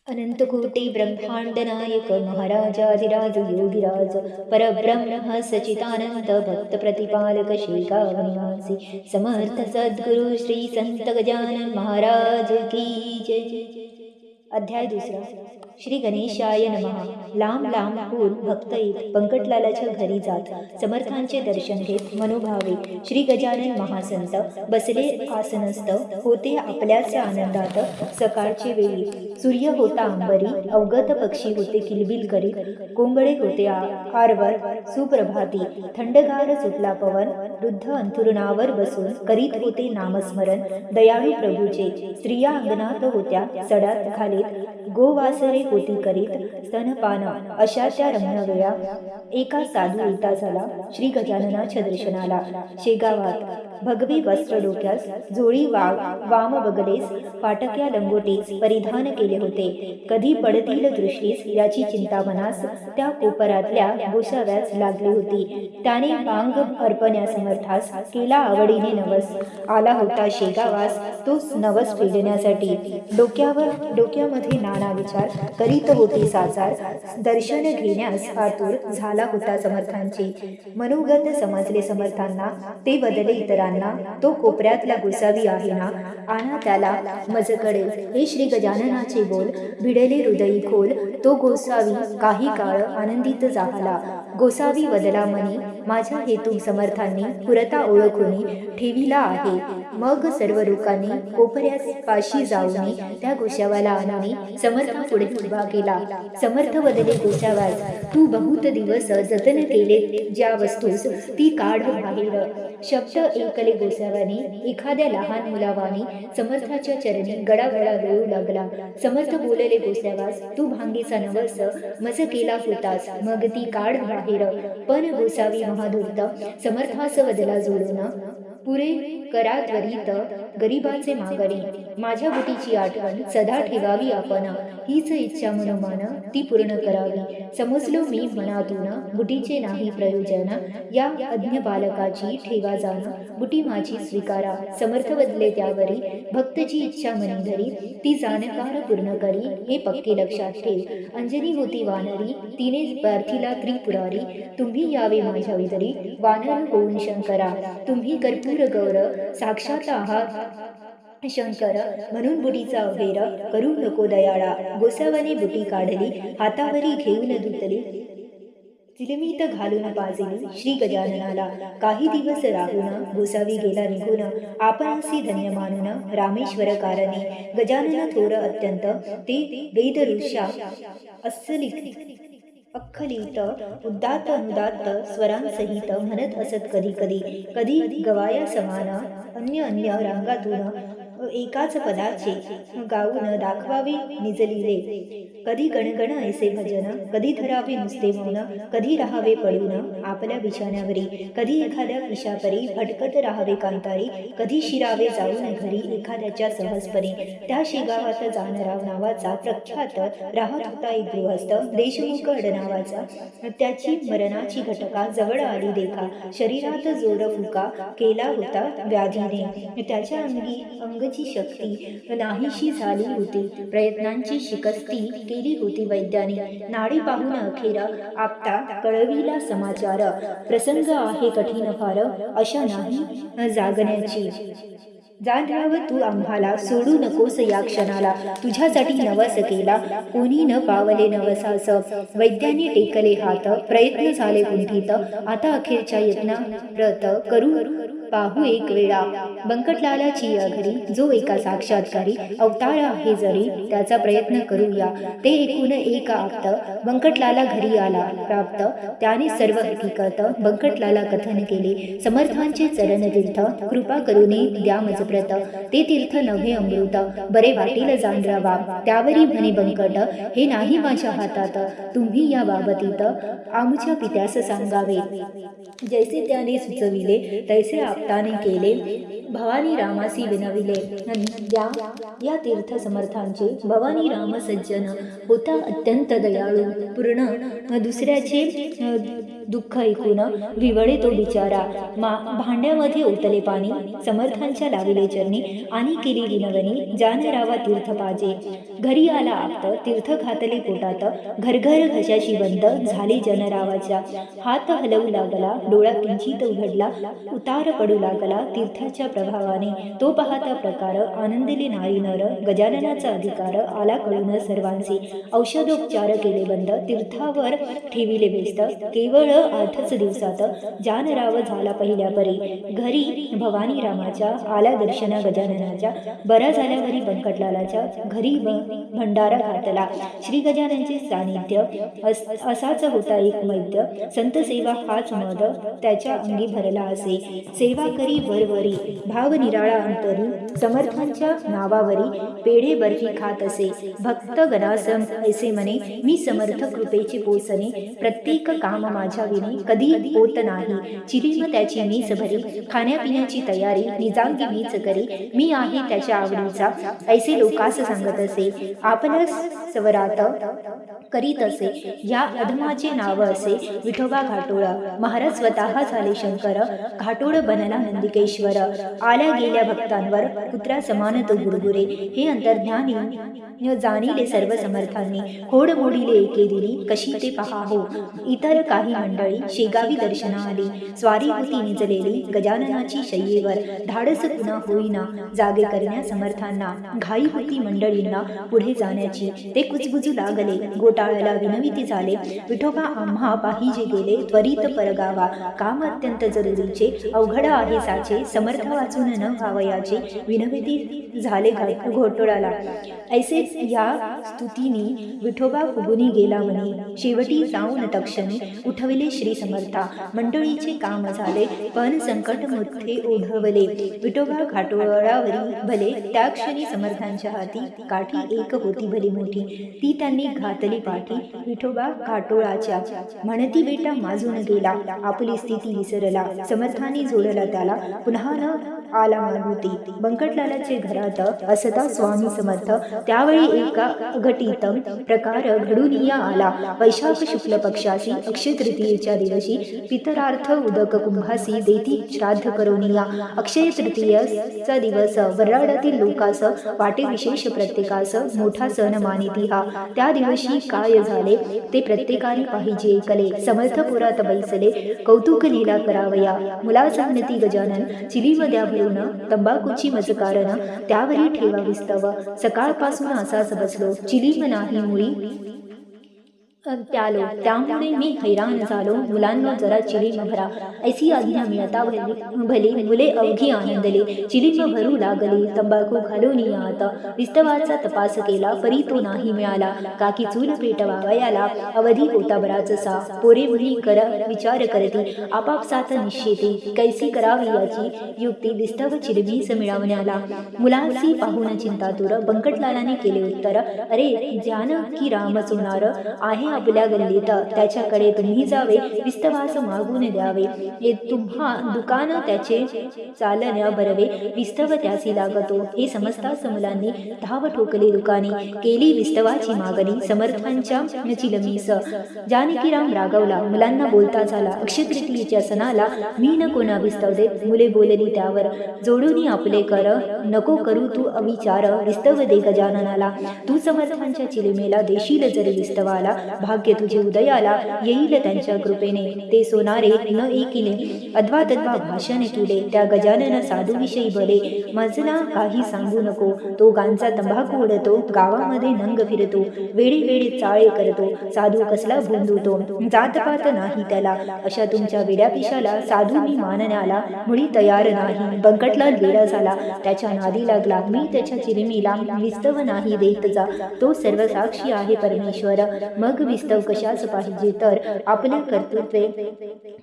अनंतकोटी ब्रह्मांड नायक महाराजाधिराज योगिराज परब्रह्म सचितानंद भक्त प्रतिपालक शेगाव निवासी समर्थ सद्गुरु श्री संत गजानन महाराज की जय। अध्याय दुसरा। श्री गणेशाय नमः। लांब लांबहून भक्त येत पंकटलालाच्या घरी जात समर्थांचे दर्शन घेत मनोभावे श्री गजानन महासंत बसले आसनस्थ होते आपल्याच आनंदात। सकाळचे वेळी सूर्य होता अंबरी, अवगत पक्षी होते किलबिल करीत, कोंबडे होते आरवर सुप्रभाती, थंडगार सुटला पवन, वृद्ध अंथरुणावर बसून करीत होते नामस्मरण दयाळू प्रभूचे, स्त्रिया अंगणात होत्या सडात घालीत, गोवासरे होती करीत स्तनपान, अशा त्या रम्यवेळा एका साधू उलटा झाला श्री गजाननाच्या दर्शनाला। शेगावात भगवे वस्त्र डोक्यास जोळी वाम बगलेस फाटक्या लंगोटीस परिधान केले होते। कधी पडतील दृष्टीस याची चिंता मनास त्या कोपरातल्या गोसाव्यास लागली होती। त्याने भांग अर्पण्यासमर्थास केला आवडीने नवस, आला होता शेगावास तोच नवस फेडण्यासाठी। डोक्यामध्ये नाना विचार करीत होती साचार, दर्शन घेण्यास आतुर झाला होता समर्थांचे। मनोगत समजले समर्थांना, ते बदले इतरांना, तो कोपऱ्यातला गोसावी आहे ना, आणा त्याला मजकडे, हे श्री गजाननाचे बोल भिडले हृदयी खोल। तो गोसावी काही काळ आनंदित झाला, गोसावी बदला मनी, माझ्या हेतू समर्थांनी पुरता ओळखुनी ठेविला आहे। मग सर्व लोकांनी कोपऱ्यास पाशी जाऊन त्या गोसाव्याला आणून समर्था पुढे उभा केला। समर्थ बदले गोसाव्यास, तू बहुत दिवस जतन केले ज्या वस्तूस, ती काढ बाहेर। शब्द ऐकले गोसाव्याने एखाद्या लहान मुलावानी समर्थाच्या चरणी गडागडा लोळू लागला। समर्थ बोलले गोसाव्यास, तू भांगेचा नवस मज केला होतास, मग ती काढ बाहेर। पण गोसावी महाधूर्त समर्थास बदला जोडून पुरे करा त्वरित गरिबाचे मागणी, माझ्या बुटीची आठवण सदा ठेवावी आपण, हीच इच्छा मनोमान ती पूर्ण करावी। समजलो मी मनातून बुटीचे नाही प्रयोजन, या अज्ञ बालकाची ठेवा जाण, बुटी माझी स्वीकारा। समर्थ बदले त्यावरी भक्तची इच्छा मनी धरी, ती जाणकार पूर्ण करी, हे पक्के लक्षात ठेव। अंजनी होती वानरी, तिने पार्थिला त्रिपुरारी, तुम्ही यावे माझ्या विदरी, वानर होऊन शंकरा, तुम्ही कर्पूर गौर साक्षात आहात शंकर, म्हणून बुटीचा अभेर करू नको दयाळा। गोसाव्याने बुटी काढली, हातावरी घेऊन धुतली, चिलमीत घालून पाजली श्री गजाननाला। काही दिवस राहून गोसावी गेला निघून, आपणासी धन्य मानून रामेश्वर कारणे। गजानन थोर अत्यंत ते वेदऋषा अख्खलित उदात्त अनुदात्त स्वरांसहित म्हणत असत कधी कधी, कधी गवाया समान अन्य रांगातून एकाच पदाचे गाऊन दाखवावे निजलिले। कधी गणगण ऐसे भजन, कधी धरावे नुसते मौन, कधी राहावे पडून आपल्या बिछाण्यावरी, कधी एखाद्या पिशापरी भटकत राहावे कांतारी, कधी शिरावे जाऊन घरी एखाद्याच्या सहजपणे। त्या शेगावात जानराव नावाचा प्रख्यात राहत होता एक गृहस्थ, देशमुख अडनावाचा। त्याची मरणाची घटका जवळ आली देखा, शरीरात जोर फुका केला होता व्याधीने, त्याच्या अंगची शक्ती नाहीशी झाली होती, प्रयत्नांची शिकस्ती केली होती वैद्याने। नाडी पाहून अखेर आपता कळविला समाचार, प्रसंग आहे कठीण फार, अशा नाही जागण्याची। जानराव तू आम्हाला सोडू नकोस या क्षणाला, तुझ्यासाठी नवस केला कोणी न पावले नवसास। वैद्याने टेकले हात, प्रयत्न झाले कुंठित, आता अखेरच्या यत्नाव्रत करू पाहू एक वेळा। बंकटलालाची या घरी जो एका साक्षात्कारी अवतार आहे जरी, त्याचा प्रयत्न करूया। ते ऐकून एक आप्त बंकटलाला घरी आला प्राप्त, त्याने सर्व हकीकत बंकटलाला कथन केले। समर्थांचे चरण तीर्थ कृपा करूने द्या मजप्रत, ते तीर्थ नव्हे अमृत, बरे वाटेल जानरावा। त्यावरी म्हणे बंकट, हे नाही माझ्या हातात, तुम्ही या बाबतीत आमच्या पित्यास सांगावे। जैसे त्याने सुचविले तैसे आपताने केले, भवानी रामासी विनविले, द्या या तीर्थ समर्थांचे भवानी राम सज्जन होता अत्यंत दयाळू पूर्ण दुसऱ्याचे दुःख ऐकून विवळे तो बिचारा भांड्यामध्ये ओतले पाणी समर्थांच्या लाविले चरणी आणि केली विनवणी जानरावा तीर्थ पाजे घरी आला आप्त तीर्थ घातले पोटात घरघर घशाशी बंद झाले जनरावाच्या हात हलवू लागला डोळा किंचित उघडला उतार पडू लागला तीर्थाच्या प्रभावाने तो पाहता प्रकार आनंदले नारी नर गजाननाचा अधिकार आला कळून सर्वांचे औषधोपचार केले बंद तीर्थावर ठेविले व्यस्त केवळ 8च दिवसात जानराव झाला पहिल्या परी घरी भवानी रामाच्या आला दर्शना गजाननाच्या बरा झाल्यावरी बंकटलालाच्या घरी भंडारा घातला श्री गजाननचे सानिध्य असाच होता एक मैद्य संत सेवा हाच मद त्याच्या अंगी भरला असे सेवा करी वरवरी भाव निराळा अंतरी समर्थांच्या नावावरी पेढे बर्फी खात असे भक्त गणास ऐसे म्हणे मी समर्थ कृपेची पोसणे प्रत्येक काम माझ्या विने कधी होत नाही चिलीम त्याची मीच भरी खाण्यापिण्याची तयारी निजांगी मीच करी मी आहे त्याच्या आवडीचा ऐसे लोकास सांगत असे आपल्या स्वरात करीत असे या अधमाचे नाव असे विठोबा घाटोळ महाराज स्वतः झाले शंकर घाटोळ बनला नंदिकेश्वर आल्या गेल्या भक्तांवर पुत्रा समान तो गुरुगुरे हे अंतर्ज्ञानी जाणिले सर्व समर्थांनी होड मोडीले एके दिनी कशी ते पहा हो इतर काही मंडळी शेगावी दर्शना आली स्वारी होती निजलेली गजाननाची शय्येवर धाडस पुन्हा होईना जागे करण्या समर्थांना घाई होती मंडळींना पुढे जाण्याची ते कुजबुजू लागले घोटाळ्याला विनविती झाले विठोबा आम्हा पाहिजे गेले त्वरित परगावा काम अत्यंत जरुरीचे अवघड आहे साचे समर्थ वाचून न व्हावयाचे विनविती झाले घोटाळ्याला ऐसे या स्तुतीने विठोबा फुगुनी गेला म्हणे शेवटी जाऊन तक्षणी उठविले श्री समर्था मंडळीचे काम झाले पण संकट मोठे ओढवले विठोबा घाटोळावरी भले त्या क्षणी समर्थांच्या हाती काठी एक होती भली मोठी ती त्यांनी घातली पाठी विठोबा घाटोळाच्या म्हणती बेटा माजून गेला आपली स्थिती विसरला समर्थांनी जोडला त्याला पुन्हा न आला मारुती बंकटलालाचे घरात असता स्वामी समर्थ त्यावेळी एका घटित प्रकार घडून या आला वैशाख शुक्ल पक्षासी अक्षय तृतीयेच्या दिवशी पितरार्थ उदक कुंभासी देती श्राद्ध करोनिया अक्षय तृतीयचा दिवस वऱ्हाडातील लोकास वाटे विशेष प्रत्येकास मोठा सण मानिती हा त्या दिवशी काय झाले ते प्रत्येकाने पाहिजे कले समर्थ पुरात बैसले कौतुक लीला करावया मुलाचा नती गजानन चिलीमध्या भरून तंबाखूची मजकारण त्यावरी ठेवा विस्तव सकाळपासून असाच बसलो चिलीम नाही मुळी प्यालो त्यामुळे मी हैराण झालो मुलांना जरा चिलीम भरा ऐसी आज्ञा मिळता भले मुले अवघी आनंदले चिलीम भरू लागले तंबाखू घालून आता विस्तवाचा तपास केला परी तो नाही मिळाला काकी चूल पेटवावयाला अवधी होता बराचसा पोरे मुली विचार करती आपापसात निश्चिती कैसी करावी याची युक्ती विस्तव चिरबीस मिळवण्याला मुलांची पाहून चिंतातुर बंकटलालाने केले उत्तर अरे जानकी राम सोनार आहे आपल्या गल्लीत त्याच्याकडे तुम्ही जावे विस्तवास मागून द्यावे तुम्हा दुकान त्याचे चालण्या बरवे विस्तव त्यासी लागतो हे समजताच मुलांनी धाव ठोकले दुकानी केली विस्तवाची मागणी समर्थांच्या चिलमीस जानकीराम रागवला मुलांना बोलता झाला अक्षय तृतीयेच्या सणाला मी न कोणा विस्तव देत मुले बोलली त्यावर जोडून आपले कर नको करू तू अविचार विस्तव दे गजाननाला तू समर्थांच्या चिलमेला देशील जरी विस्तवाला भाग्य तुझे उदयाला येईल त्यांच्या कृपेने ते सोनारे न एकिले अद्वा भाषण केले त्या गजानन साधूविषयी भले मजला काही सांगू नको तो गांचा तंबाखू उडतो गावामध्ये नंग फिरतो वेडे वेडे चाळे करतो साधू कसला भोंदुतो जातपात नाही त्याला अशा तुमच्या वेड्यापिशाला साधू मी मानण्याला मुळी तयार नाही बंकटलाल वेडा झाला त्याच्या नादी लागला मी त्याच्या चिरमीला विस्तव नाही देत जा तो सर्वसाक्षी आहे परमेश्वर मग विस्तव कशास पाहिजे तर आपल्या कर्तृत्वे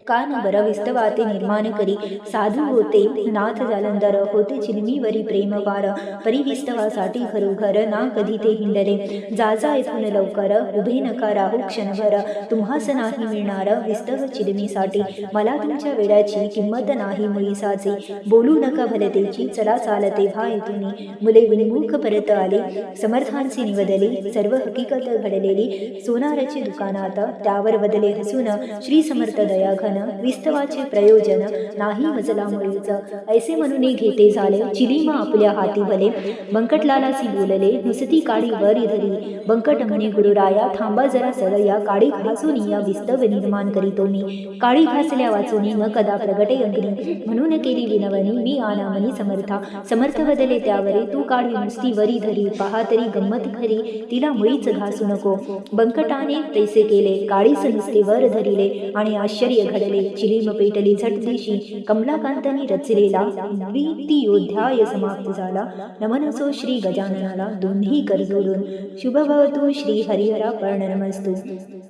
कान बर विस्तवाते निर्माण करी साधू होते नाथ जालंधर होते चिलमीवरी प्रेम वार परिविस्तवासाठी खरोखर ना कधी ते हिंडले जाजा येथून लवकर उभे नका राहू क्षणभर तुम्हास नाही मिळणार विस्तव चिलमीसाठी मला तुमच्या वेळाची किंमत नाही मुळीसाचे बोलू नका भलतेची चला चालते व्हा येथून मुले विनिमुख परत आले समर्थांचे निवदले सर्व हकीकत घडलेली सोनाराची दुकानात त्यावर बदले हसून श्री समर्थ दयाघन विस्तवाचे प्रयोजन नाही मजला मुळीच ऐसे म्हणून घेते झाले चिलीमा आपल्या हाती भले बंकटलालासी बोलले नुसती काळी वरी धरी बंकट म्हणे गुरुराया थांबा जरा सदया काळी घासून या विस्तव निर्माण करीतो मी काळी घासल्या वाचुनी न कदा प्रगटे अग्नी म्हणून केली विनवणी मी आनामनी समर्था समर्थ बदले त्यावरी तू काळी नुसती वरी धरी पहा तरी गंमत खरी तिला मुळीच घासू नको बंकटाने तैसे केले काळीच नुसते वर धरिले आणि आश्चर्य घडले चिलीम पेटली झटदिशी कमलाकांतांनी रचलेला द्वितीयोध्याय समाप्त झाला नमनसो श्री गजाननाला दोन्ही कर जोडून शुभ भवतु श्री हरिहरार्पणमस्तु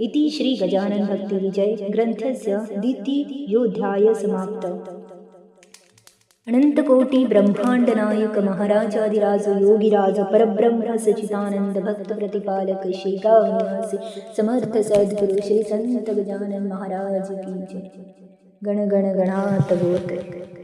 इति श्री गजानन भक्ति विजय ग्रंथस्य द्वितीयोध्याय समाप्त अनंत कोटि ब्रह्मांड नायक महाराजाधिराज योगिराज परब्रह्म सचिदानंद भक्त प्रतिपालक श्री गावनिवासी समर्थ सद्गुरु श्री संत गजानन महाराज की जय गण गण गणात गोत्र